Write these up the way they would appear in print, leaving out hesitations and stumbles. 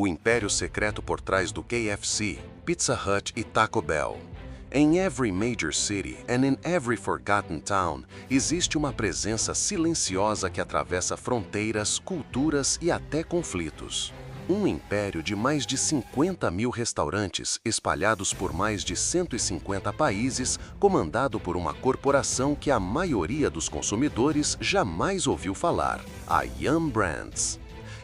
o império secreto por trás do KFC, Pizza Hut e Taco Bell. Em every major city and in every forgotten town, existe uma presença silenciosa que atravessa fronteiras, culturas e até conflitos. Um império de mais de 50 mil restaurantes espalhados por mais de 150 países, comandado por uma corporação que a maioria dos consumidores jamais ouviu falar, a Yum! Brands.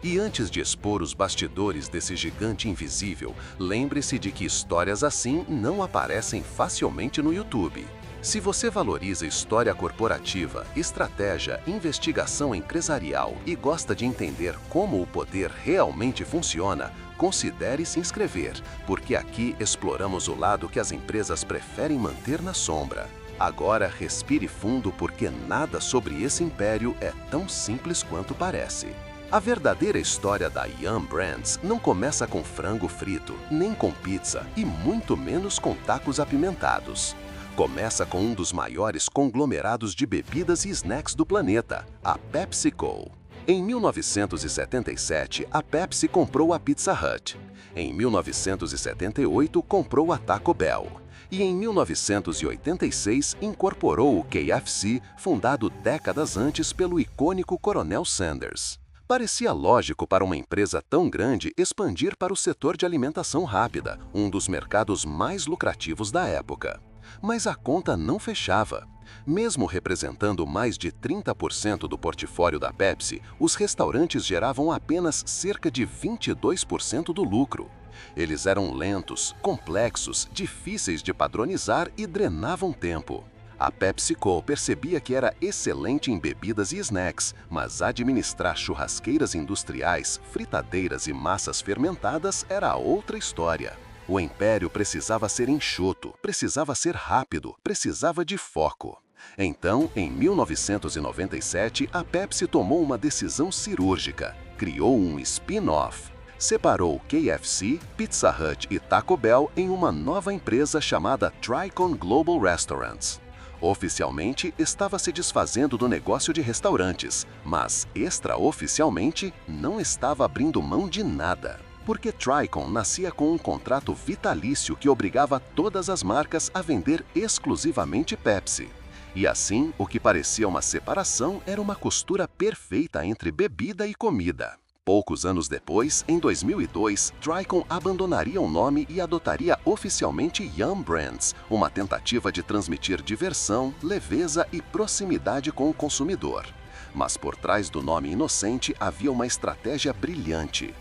E antes de expor os bastidores desse gigante invisível, lembre-se de que histórias assim não aparecem facilmente no YouTube. Se você valoriza história corporativa, estratégia, investigação empresarial e gosta de entender como o poder realmente funciona, considere se inscrever, porque aqui exploramos o lado que as empresas preferem manter na sombra. Agora respire fundo, porque nada sobre esse império é tão simples quanto parece. A verdadeira história da Yum! Brands não começa com frango frito, nem com pizza e muito menos com tacos apimentados. Começa com um dos maiores conglomerados de bebidas e snacks do planeta, a PepsiCo. Em 1977, a Pepsi comprou a Pizza Hut. Em 1978, comprou a Taco Bell. E em 1986, incorporou o KFC, fundado décadas antes pelo icônico Coronel Sanders. Parecia lógico para uma empresa tão grande expandir para o setor de alimentação rápida, um dos mercados mais lucrativos da época. Mas a conta não fechava. Mesmo representando mais de 30% do portfólio da Pepsi, os restaurantes geravam apenas cerca de 22% do lucro. Eles eram lentos, complexos, difíceis de padronizar e drenavam tempo. A PepsiCo percebia que era excelente em bebidas e snacks, mas administrar churrasqueiras industriais, fritadeiras e massas fermentadas era outra história. O império precisava ser enxuto, precisava ser rápido, precisava de foco. Então, em 1997, a Pepsi tomou uma decisão cirúrgica. Criou um spin-off. Separou KFC, Pizza Hut e Taco Bell em uma nova empresa chamada Tricon Global Restaurants. Oficialmente, estava se desfazendo do negócio de restaurantes, mas extraoficialmente não estava abrindo mão de nada. Porque Tricon nascia com um contrato vitalício que obrigava todas as marcas a vender exclusivamente Pepsi. E assim, o que parecia uma separação era uma costura perfeita entre bebida e comida. Poucos anos depois, em 2002, Tricon abandonaria o nome e adotaria oficialmente Yum! Brands, uma tentativa de transmitir diversão, leveza e proximidade com o consumidor. Mas por trás do nome inocente havia uma estratégia brilhante.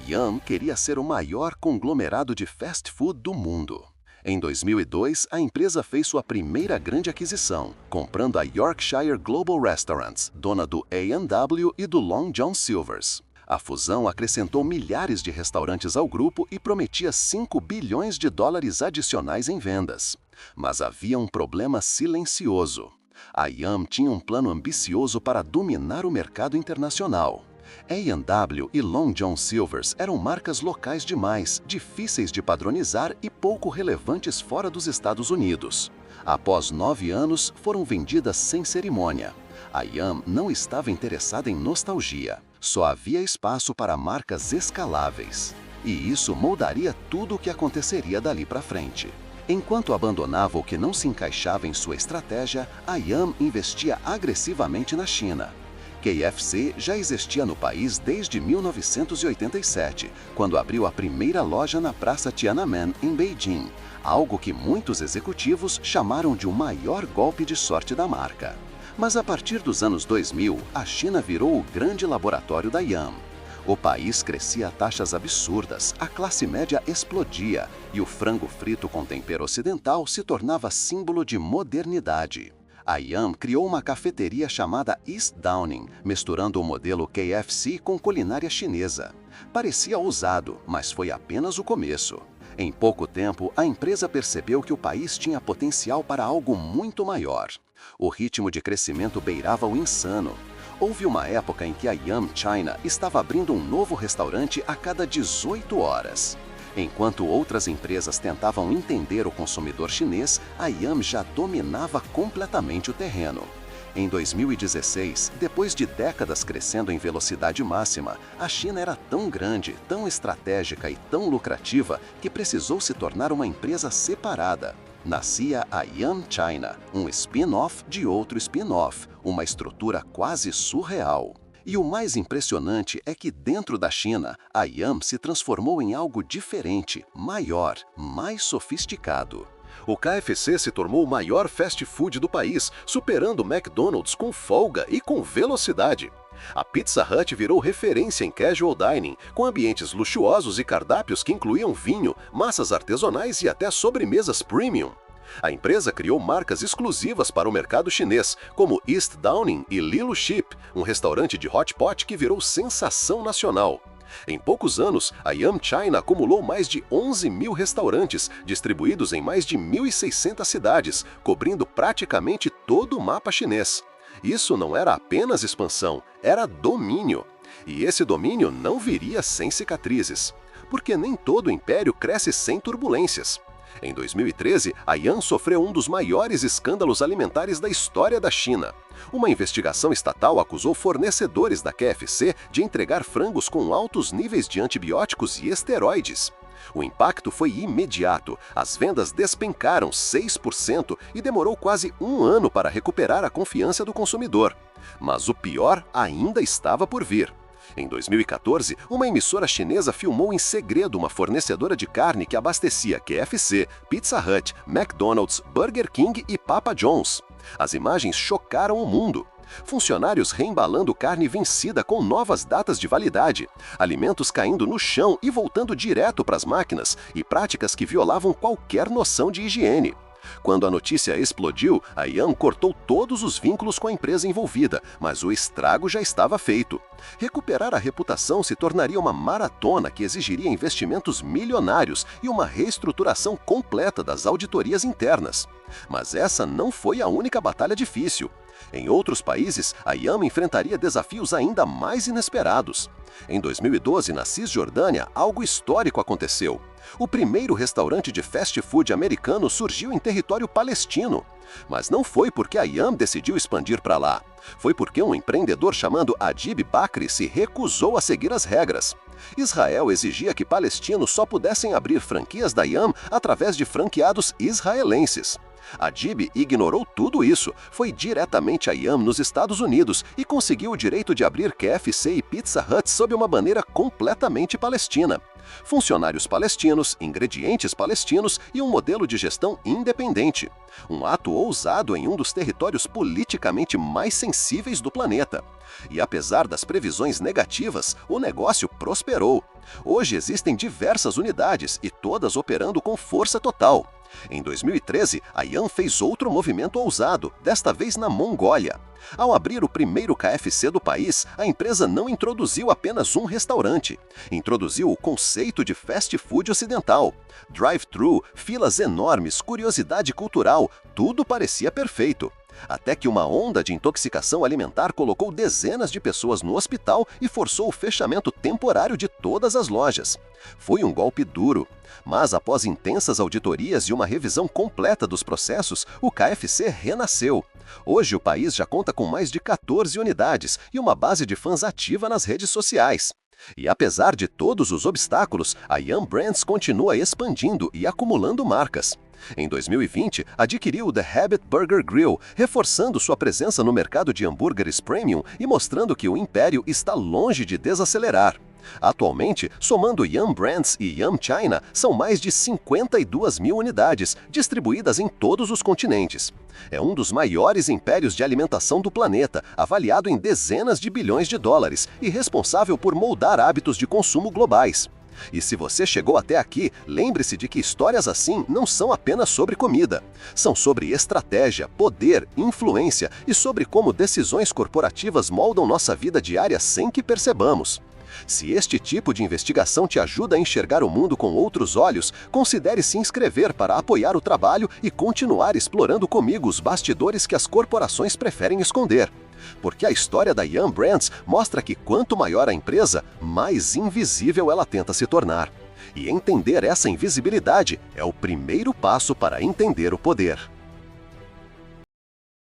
Yum! Queria ser o maior conglomerado de fast food do mundo. Em 2002, a empresa fez sua primeira grande aquisição, comprando a Yorkshire Global Restaurants, dona do A&W e do Long John Silver's. A fusão acrescentou milhares de restaurantes ao grupo e prometia 5 bilhões de dólares adicionais em vendas. Mas havia um problema silencioso. A Yum! Tinha um plano ambicioso para dominar o mercado internacional. A&W e Long John Silver's eram marcas locais demais, difíceis de padronizar e pouco relevantes fora dos Estados Unidos. Após 9 anos, foram vendidas sem cerimônia. A Yum! Não estava interessada em nostalgia. Só havia espaço para marcas escaláveis. E isso moldaria tudo o que aconteceria dali para frente. Enquanto abandonava o que não se encaixava em sua estratégia, a Yum! Investia agressivamente na China. KFC já existia no país desde 1987, quando abriu a primeira loja na Praça Tiananmen, em Beijing, algo que muitos executivos chamaram de o maior golpe de sorte da marca. Mas a partir dos anos 2000, a China virou o grande laboratório da Yum! O país crescia a taxas absurdas, a classe média explodia e o frango frito com tempero ocidental se tornava símbolo de modernidade. A Yum! Criou uma cafeteria chamada East Downing, misturando o modelo KFC com culinária chinesa. Parecia ousado, mas foi apenas o começo. Em pouco tempo, a empresa percebeu que o país tinha potencial para algo muito maior. O ritmo de crescimento beirava o insano. Houve uma época em que a Yum! China estava abrindo um novo restaurante a cada 18 horas. Enquanto outras empresas tentavam entender o consumidor chinês, a Yum! Já dominava completamente o terreno. Em 2016, depois de décadas crescendo em velocidade máxima, a China era tão grande, tão estratégica e tão lucrativa que precisou se tornar uma empresa separada. Nascia a Yum China, um spin-off de outro spin-off, uma estrutura quase surreal. E o mais impressionante é que dentro da China, a Yum se transformou em algo diferente, maior, mais sofisticado. O KFC se tornou o maior fast food do país, superando o McDonald's com folga e com velocidade. A Pizza Hut virou referência em casual dining, com ambientes luxuosos e cardápios que incluíam vinho, massas artesanais e até sobremesas premium. A empresa criou marcas exclusivas para o mercado chinês, como East Downing e Lilo Ship, um restaurante de hot pot que virou sensação nacional. Em poucos anos, a Yum China acumulou mais de 11 mil restaurantes, distribuídos em mais de 1.600 cidades, cobrindo praticamente todo o mapa chinês. Isso não era apenas expansão, era domínio. E esse domínio não viria sem cicatrizes, porque nem todo império cresce sem turbulências. Em 2013, a Yum sofreu um dos maiores escândalos alimentares da história da China. Uma investigação estatal acusou fornecedores da KFC de entregar frangos com altos níveis de antibióticos e esteroides. O impacto foi imediato, as vendas despencaram 6% e demorou quase um ano para recuperar a confiança do consumidor. Mas o pior ainda estava por vir. Em 2014, uma emissora chinesa filmou em segredo uma fornecedora de carne que abastecia KFC, Pizza Hut, McDonald's, Burger King e Papa John's. As imagens chocaram o mundo. Funcionários reembalando carne vencida com novas datas de validade, alimentos caindo no chão e voltando direto para as máquinas, e práticas que violavam qualquer noção de higiene. Quando a notícia explodiu, a Yum cortou todos os vínculos com a empresa envolvida, mas o estrago já estava feito. Recuperar a reputação se tornaria uma maratona que exigiria investimentos milionários e uma reestruturação completa das auditorias internas. Mas essa não foi a única batalha difícil. Em outros países, a Yum enfrentaria desafios ainda mais inesperados. Em 2012, na Cisjordânia, algo histórico aconteceu. O primeiro restaurante de fast food americano surgiu em território palestino. Mas não foi porque a Yum decidiu expandir para lá. Foi porque um empreendedor chamado Adib Bakri se recusou a seguir as regras. Israel exigia que palestinos só pudessem abrir franquias da Yum através de franqueados israelenses. Adib ignorou tudo isso, foi diretamente a Yum nos Estados Unidos e conseguiu o direito de abrir KFC e Pizza Hut sob uma maneira completamente palestina. Funcionários palestinos, ingredientes palestinos e um modelo de gestão independente. Um ato ousado em um dos territórios politicamente mais sensíveis do planeta. E apesar das previsões negativas, o negócio prosperou. Hoje existem diversas unidades e todas operando com força total. Em 2013, a Yum fez outro movimento ousado, desta vez na Mongólia. Ao abrir o primeiro KFC do país, a empresa não introduziu apenas um restaurante. Introduziu o conceito de fast food ocidental. Drive-thru, filas enormes, curiosidade cultural, tudo parecia perfeito. Até que uma onda de intoxicação alimentar colocou dezenas de pessoas no hospital e forçou o fechamento temporário de todas as lojas. Foi um golpe duro, mas após intensas auditorias e uma revisão completa dos processos, o KFC renasceu. Hoje o país já conta com mais de 14 unidades e uma base de fãs ativa nas redes sociais. E apesar de todos os obstáculos, a Yum Brands continua expandindo e acumulando marcas. Em 2020, adquiriu o The Habit Burger Grill, reforçando sua presença no mercado de hambúrgueres premium e mostrando que o império está longe de desacelerar. Atualmente, somando Yum Brands e Yum China, são mais de 52 mil unidades, distribuídas em todos os continentes. É um dos maiores impérios de alimentação do planeta, avaliado em dezenas de bilhões de dólares e responsável por moldar hábitos de consumo globais. E se você chegou até aqui, lembre-se de que histórias assim não são apenas sobre comida. São sobre estratégia, poder, influência e sobre como decisões corporativas moldam nossa vida diária sem que percebamos. Se este tipo de investigação te ajuda a enxergar o mundo com outros olhos, considere se inscrever para apoiar o trabalho e continuar explorando comigo os bastidores que as corporações preferem esconder. Porque a história da Yum Brands mostra que quanto maior a empresa, mais invisível ela tenta se tornar. E entender essa invisibilidade é o primeiro passo para entender o poder.